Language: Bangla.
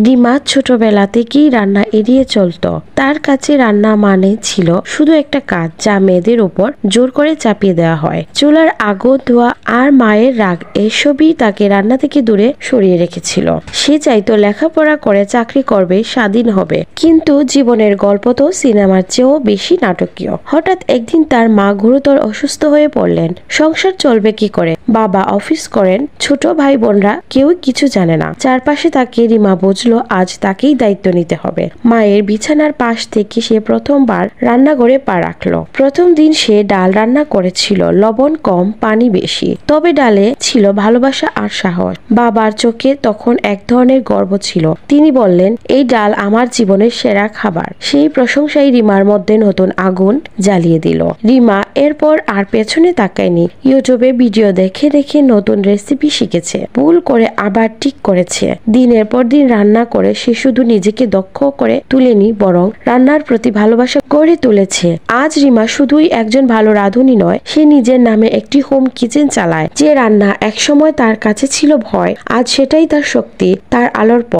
রিমা ছোটবেলা থেকেই রান্না এড়িয়ে চলতো। তার কাছে রান্না মানে ছিল শুধু একটা কাজ যা মেয়েদের উপর জোর করে চাপিয়ে দেওয়া হয়। চুলার আগুন, ধোয়া আর মায়ের রাগ এসবই তাকে রান্না থেকে দূরে সরিয়ে রেখেছিল। সে চাইতো লেখাপড়া করে চাকরি করবে, স্বাধীন হবে। কিন্তু জীবনের গল্প তো সিনেমার চেয়েও বেশি নাটকীয়। হঠাৎ একদিন তার মা গুরুতর অসুস্থ হয়ে পড়লেন। সংসার চলবে কি করে? বাবা অফিস করেন, ছোট ভাই বোনরা কেউ কিছু জানে না। চারপাশে তাকে রিমা বুঝলো আজ তাকেই দায়িত্ব নিতে হবে। মায়ের বিছানার পাশ থেকে সে প্রথমবার রান্নাঘরে পা রাখলো। প্রথম দিন সে ডাল রান্না করেছিল, লবণ কম, পানি বেশি। তবে ডালে ছিল ভালোবাসা আর সাহস। বাবার চোখে তখন এক ধরনের গর্ব ছিল। তিনি বললেন, এই ডাল আমার জীবনের সেরা খাবার। সেই প্রশংসাই রিমার মধ্যে নতুন আগুন জ্বালিয়ে দিল। রিমা এরপর আর পেছনে তাকায়নি। ইউটিউবে ভিডিও দেখে দেখে নতুন রেসিপি শিখেছে, ভুল করে আবার ঠিক করেছে। দিনের পর দিন রান্না করে সে শুধু নিজেকে দক্ষ করে তুলেনি, বরং রান্নার প্রতি ভালোবাসা গড়ে তুলেছে। আজ রিমা শুধুই একজন ভালো রাঁধুনি নয়, সে নিজের নামে একটি হোম কিচেন চালায়। যে রান্না একসময় তার কাছে ছিল ভয়, আজ সেটাই তার শক্তি, তার আলোর পথ।